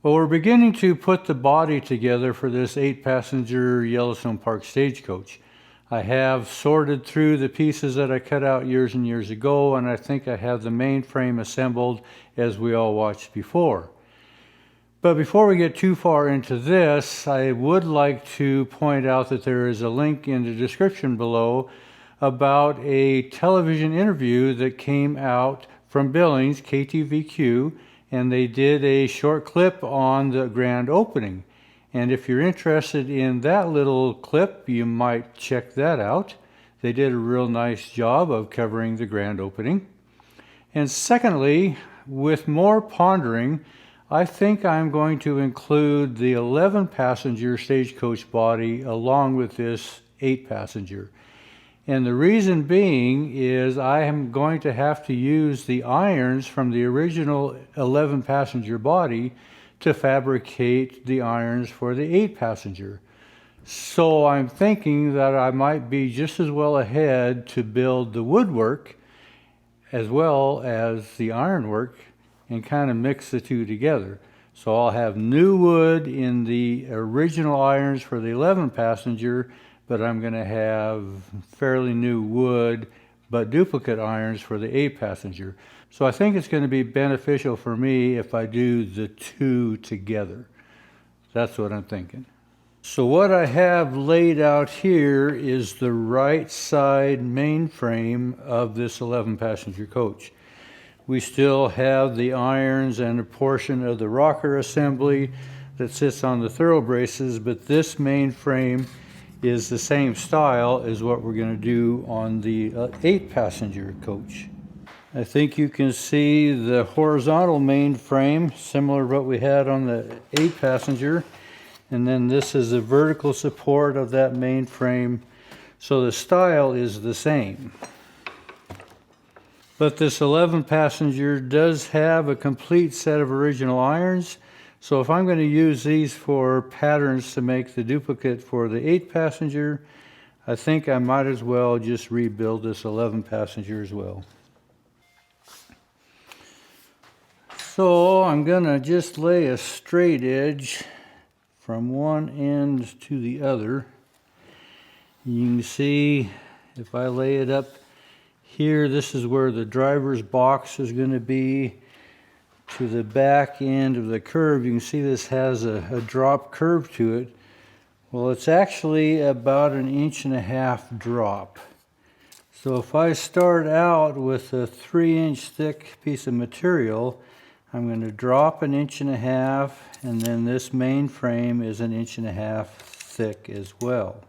Well, we're beginning to put the body together for this 8-passenger Yellowstone Park stagecoach. I have sorted through the pieces that I cut out years and years ago, and I think I have the main frame assembled as we all watched before. But before we get too far into this, I would like to point out that there is a link in the description below about a television interview that came out from Billings, KTVQ, and they did a short clip on the grand opening. And if you're interested in that little clip, you might check that out. They did a real nice job of covering the grand opening. And secondly, with more pondering, I think I'm going to include the 11-passenger stagecoach body along with this 8-passenger. And the reason being is I am going to have to use the irons from the original 11-passenger body to fabricate the irons for the 8-passenger. So I'm thinking that I might be just as well ahead to build the woodwork as well as the ironwork and kind of mix the two together. So I'll have new wood in the original irons for the 11-passenger, but I'm going to have fairly new wood but duplicate irons for the 8-passenger. So I think it's going to be beneficial for me if I do the two together. That's what I'm thinking. So what I have laid out here is the right side mainframe of this 11-passenger coach. We still have the irons and a portion of the rocker assembly that sits on the throw braces, but this mainframe is the same style as what we're going to do on the 8-passenger coach. I think you can see the horizontal mainframe, similar to what we had on the 8-passenger, and then this is the vertical support of that mainframe, so the style is the same. But this 11-passenger does have a complete set of original irons. So if I'm going to use these for patterns to make the duplicate for the 8-passenger, I think I might as well just rebuild this 11-passenger as well. So I'm going to just lay a straight edge from one end to the other. You can see if I lay it up here, this is where the driver's box is going to be. To the back end of the curve, you can see this has a drop curve to it. Well, it's actually about 1.5 inch drop. So if I start out with a 3-inch thick piece of material, I'm going to drop 1.5 inches, and then this main frame is 1.5 inches thick as well.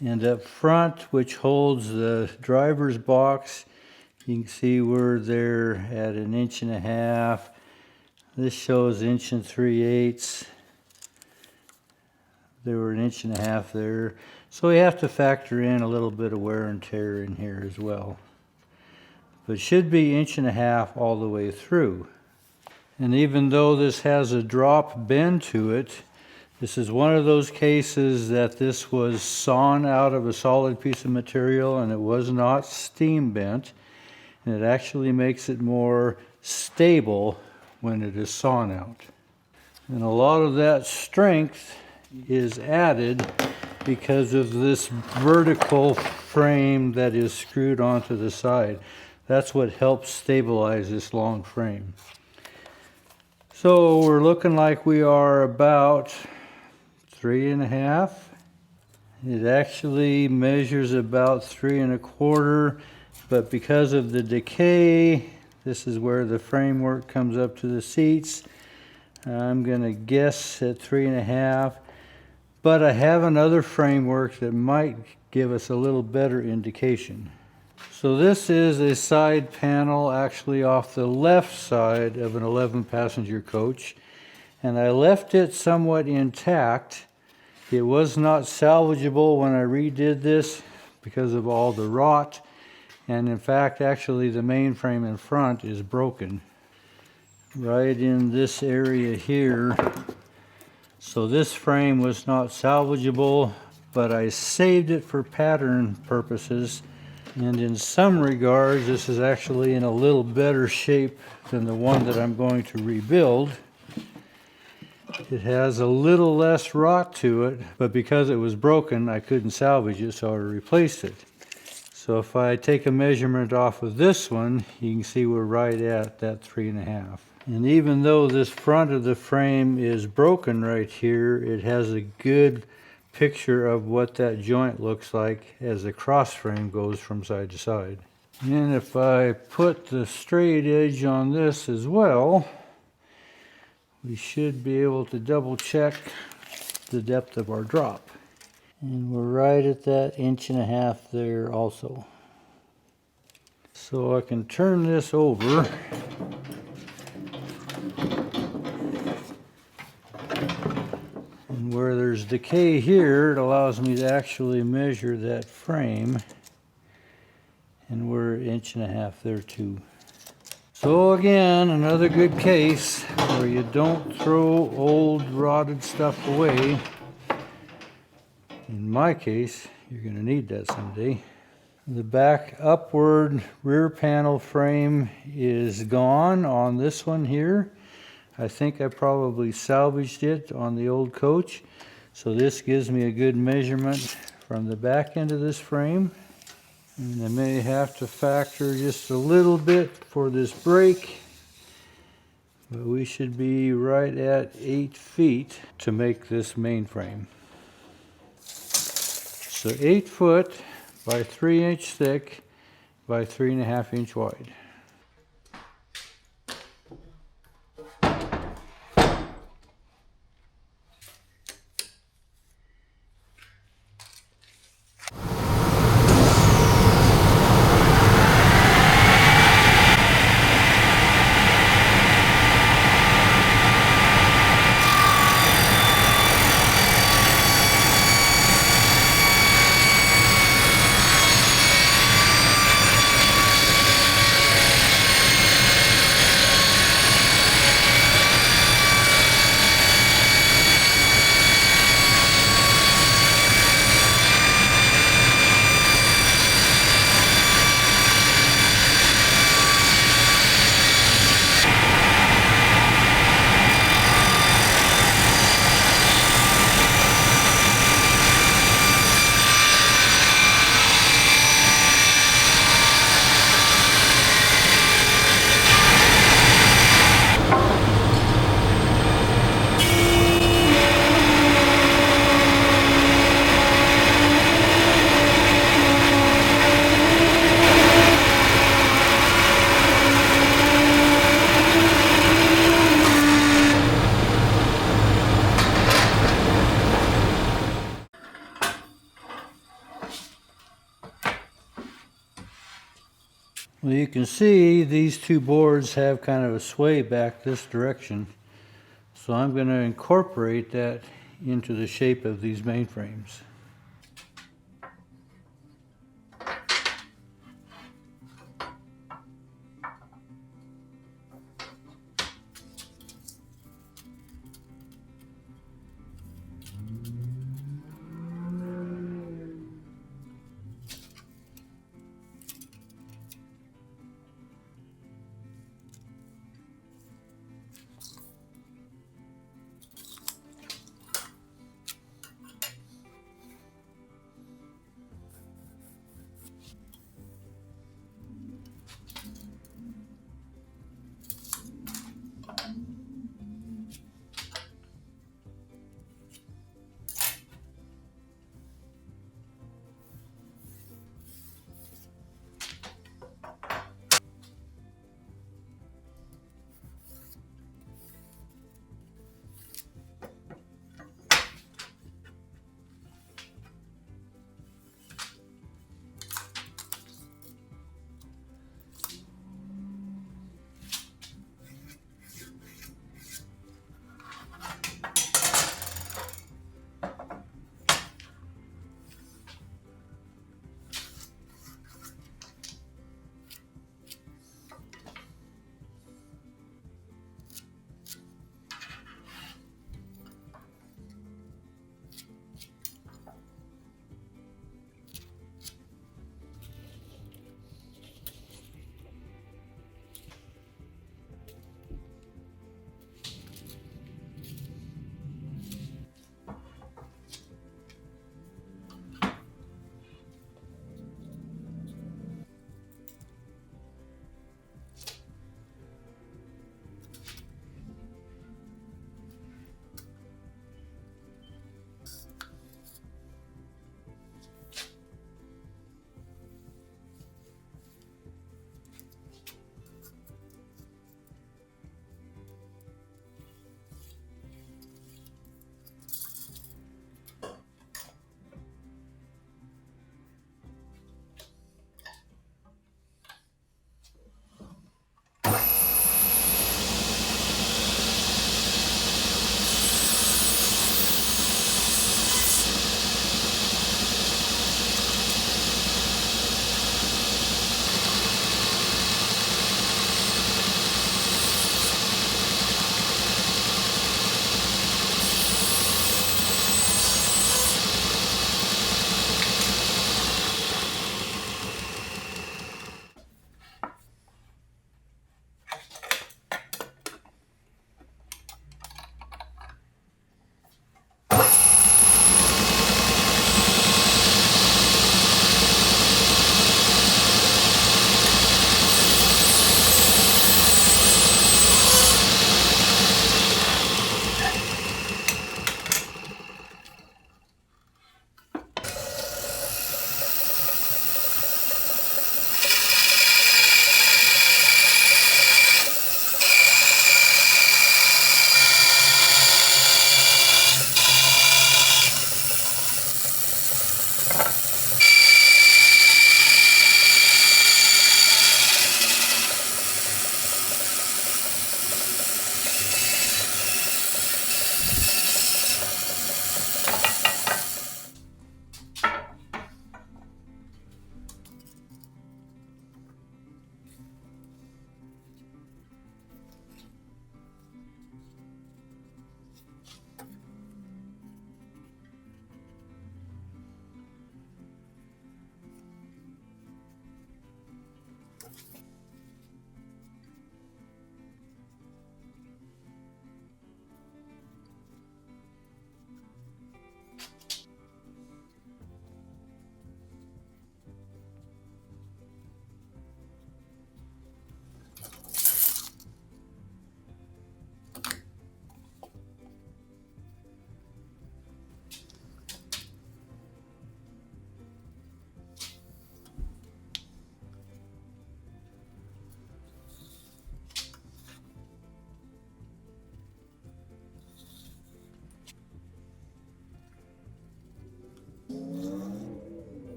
And up front, which holds the driver's box, you can see we're there at 1.5 inches. This shows 1 3/8. There were 1.5 inches there. So we have to factor in a little bit of wear and tear in here as well. But it should be 1.5 inches all the way through. And even though this has a drop bend to it, this is one of those cases that this was sawn out of a solid piece of material and it was not steam bent. And it actually makes it more stable when it is sawn out. And a lot of that strength is added because of this vertical frame that is screwed onto the side. That's what helps stabilize this long frame. So we're looking like we are about 3.5. It actually measures about 3.25, but because of the decay, this is where the framework comes up to the seats. I'm going to guess at 3.5, but I have another framework that might give us a little better indication. So this is a side panel actually off the left side of an 11-passenger coach, and I left it somewhat intact. It was not salvageable when I redid this because of all the rot, and in fact actually the mainframe in front is broken right in this area here. So this frame was not salvageable, but I saved it for pattern purposes. And in some regards, this is actually in a little better shape than the one that I'm going to rebuild. It has a little less rot to it, but because it was broken, I couldn't salvage it, so I replaced it. So if I take a measurement off of this one, you can see we're right at that 3.5. And even though this front of the frame is broken right here, it has a good picture of what that joint looks like as the cross frame goes from side to side. And if I put the straight edge on this as well, we should be able to double check the depth of our drop. And we're right at that 1.5 inches there also. So I can turn this over. And where there's decay here, it allows me to actually measure that frame. And we're 1.5 inches there too. So again, another good case where you don't throw old rotted stuff away. In my case, you're going to need that someday. The back upward rear panel frame is gone on this one here. I think I probably salvaged it on the old coach. So this gives me a good measurement from the back end of this frame. And I may have to factor just a little bit for this brake, but we should be right at 8 feet to make this main frame. So 8 foot by 3 inch thick by 3.5 inch wide. Well, you can see these two boards have kind of a sway back this direction. So I'm going to incorporate that into the shape of these mainframes.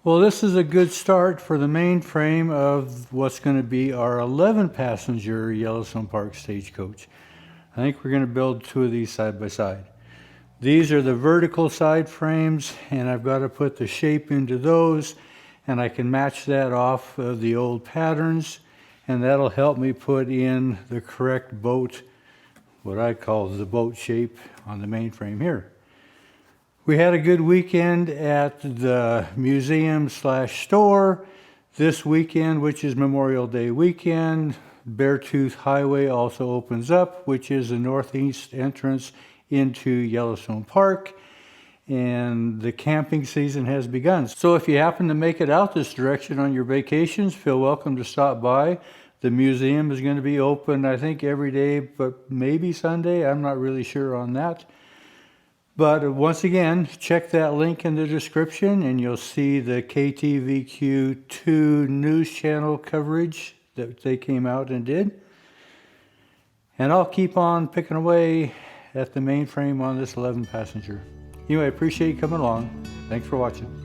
Well, this is a good start for the mainframe of what's going to be our 11-passenger Yellowstone Park Stagecoach. I think we're going to build 2 of these side by side. These are the vertical side frames, and I've got to put the shape into those, and I can match that off of the old patterns, and that'll help me put in the correct boat, what I call the boat shape, on the mainframe here. We had a good weekend at the museum/store this weekend, which is Memorial Day weekend. Beartooth Highway also opens up, which is the northeast entrance into Yellowstone Park, and the camping season has begun. So if you happen to make it out this direction on your vacations, feel welcome to stop by. The museum is going to be open, I think, every day, but maybe Sunday. I'm not really sure on that. But once again, check that link in the description and you'll see the KTVQ2 news channel coverage that they came out and did. And I'll keep on picking away at the mainframe on this 11-passenger. Anyway, I appreciate you coming along. Thanks for watching.